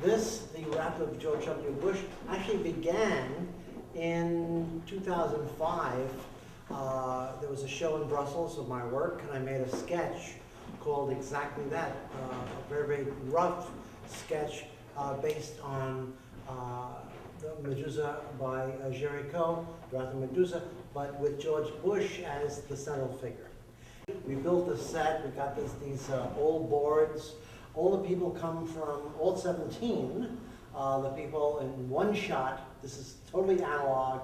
This, the Raft of George W. Bush, actually began in 2005. There was a show in Brussels of my work, and I made a sketch called exactly that, a very, very rough sketch based on the Medusa by Géricault, the Raft of Medusa, but with George Bush as the central figure. We built the set, we got these old boards. All the people come from, all 17, the people in one shot. This is totally analog.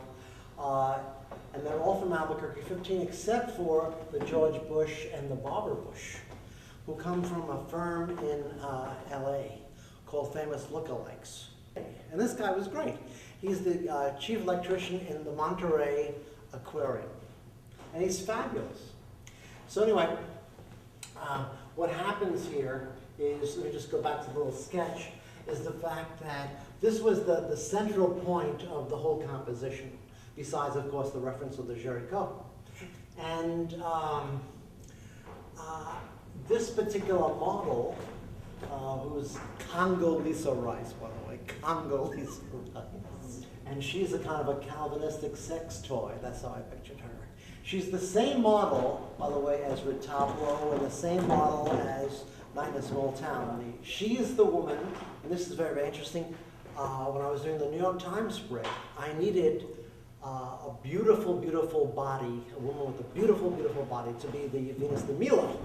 And they're all from Albuquerque, 15, except for the George Bush and the Barbara Bush, who come from a firm in LA called Famous Lookalikes. And this guy was great. He's the chief electrician in the Monterey Aquarium. And he's fabulous. So anyway, what happens here is, let me just go back to the little sketch, is the fact that this was the central point of the whole composition, besides, of course, the reference of the Géricault. And this particular model, who's Congo Lisa Rice, by the way, Congo Lisa Rice. And she's a kind of a Calvinistic sex toy, that's how I pictured her. She's the same model, by the way, as Retablo, and the same model as Night in a Small Town. She is the woman, and this is very, very interesting. When I was doing the New York Times spread, I needed a beautiful, beautiful body, a woman with a beautiful, beautiful body, to be the Venus de Milo.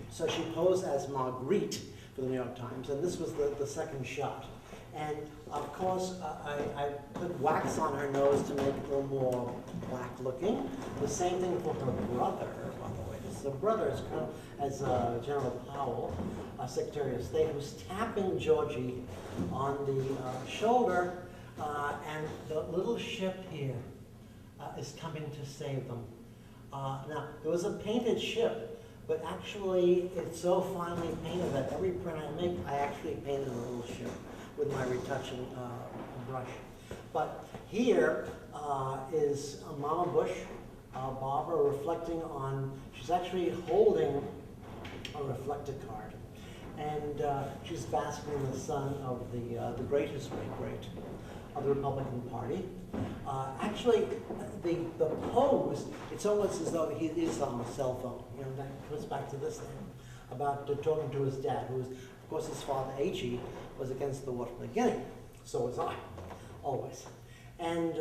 So she posed as Marguerite for the New York Times, and this was the second shot. And of course, I put wax on her nose to make it a little more black looking. The same thing for her brother, by the way. This is a brother as General Powell, Secretary of State, who's tapping Georgie on the shoulder, and the little ship here is coming to save them. Now, there was a painted ship, but actually it's so finely painted that every print I make, I actually painted a little ship with my retouching brush. But here is Mama Bush, Barbara, reflecting on, she's actually holding a reflector card. And she's basking in the sun of the greatest great of the Republican Party. Actually, the pose, it's almost as though he is on a cell phone. You know, that goes back to this thing about talking to his dad, who was, of course, his father, H.E., was against the war from the beginning. So was I, always. And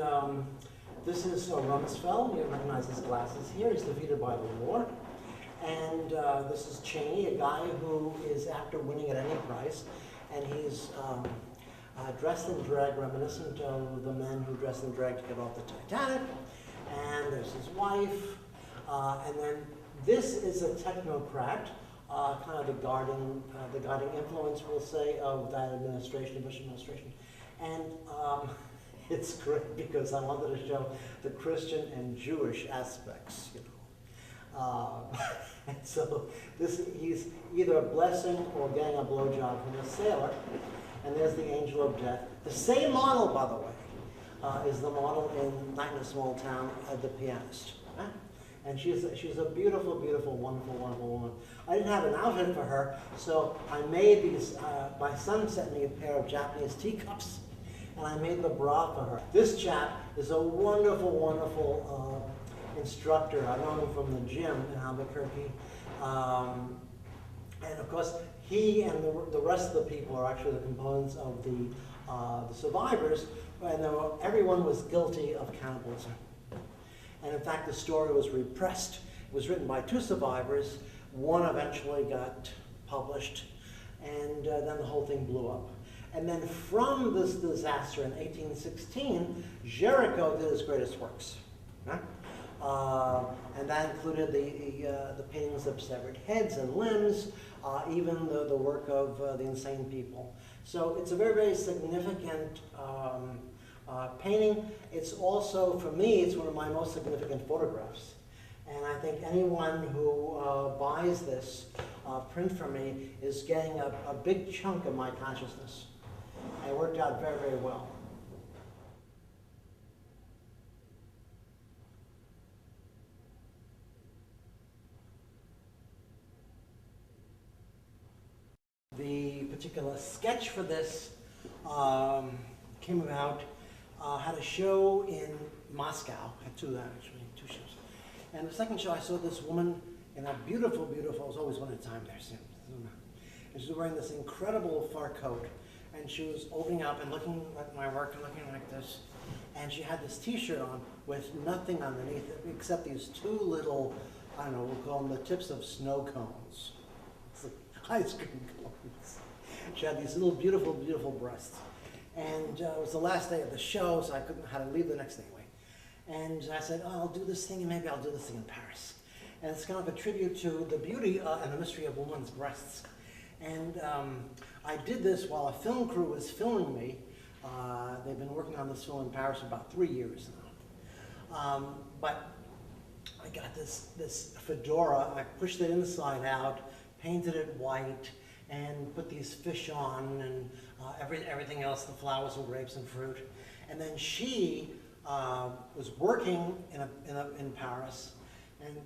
this is Rumsfeld. You recognize his glasses here. He's defeated by the war. And this is Cheney, a guy who is after winning at any price. And he's dressed in drag, reminiscent of the men who dressed in drag to get off the Titanic. And there's his wife. And then this is a technocrat, kind of the guiding influence, we'll say, of that administration, the Bush administration. And it's great because I wanted to show the Christian and Jewish aspects, you know. And so he's either a blessing or getting a blowjob from a sailor. And there's the angel of death. The same model, by the way, is the model in Night in a Small Town, the pianist. Right? And she's a beautiful, beautiful, wonderful, wonderful woman. I didn't have an outfit for her, so I made these, my son sent me a pair of Japanese teacups, and I made the bra for her. This chap is a wonderful, wonderful instructor. I know him from the gym in Albuquerque. And of course, he and the rest of the people are actually the components of the survivors, and everyone was guilty of cannibalism. And in fact, the story was repressed. It was written by 2 survivors. One eventually got published, and then the whole thing blew up. And then from this disaster in 1816, Géricault did his greatest works. Right? And that included the paintings of severed heads and limbs, even the work of the insane people. So it's a very, very significant painting. It's also, for me, it's one of my most significant photographs. And I think anyone who buys this print from me is getting a big chunk of my consciousness. And it worked out very, very well. The particular sketch for this came about, had a show in Moscow, had two actually, two shows. And the second show I saw this woman in a beautiful, beautiful, it was always winter time there soon. And she was wearing this incredible fur coat. And she was opening up and looking at my work and looking like this. And she had this t-shirt on with nothing underneath it except these two little, I don't know, we'll call them the tips of snow cones. It's like ice cream cones. She had these little beautiful, beautiful breasts. And it was the last day of the show, so I couldn't had to leave the next day anyway. And I said, oh, I'll do this thing, and maybe I'll do this thing in Paris. And it's kind of a tribute to the beauty and the mystery of women's breasts. And I did this while a film crew was filming me. They've been working on this film in Paris for about 3 years now. But I got this fedora, I pushed it inside out, painted it white, and put these fish on, and everything else, the flowers and grapes and fruit. And then she was working in Paris, and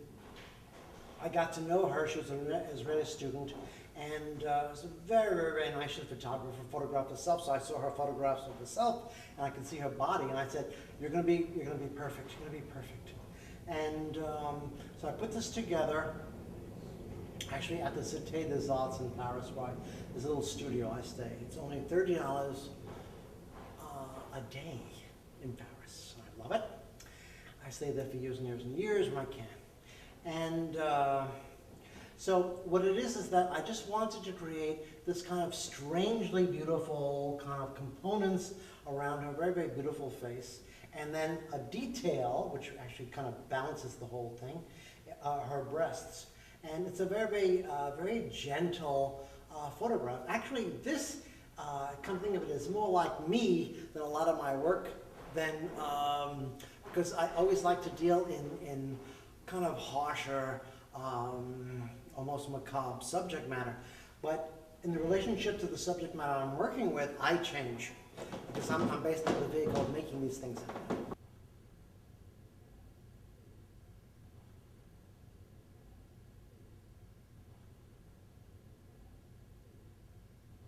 I got to know her. She was an Israeli student, and was a very, very, very nice photographer, photographed herself. So I saw her photographs of herself, and I could see her body, and I said, "You're going to be perfect. You're going to be perfect." And so I put this together. Actually, at the Cité des Arts in Paris, where there's a little studio I stay. It's only $30 a day in Paris. I love it. I stay there for years and years and years when I can. And so what it is that I just wanted to create this kind of strangely beautiful kind of components around her very, very beautiful face. And then a detail, which actually kind of balances the whole thing, her breasts. And it's a very, very gentle photograph. Actually, this, come think of it, is more like me than a lot of my work. Because I always like to deal in kind of harsher, almost macabre subject matter. But in the relationship to the subject matter I'm working with, I change. Because I'm basically the vehicle of making these things happen.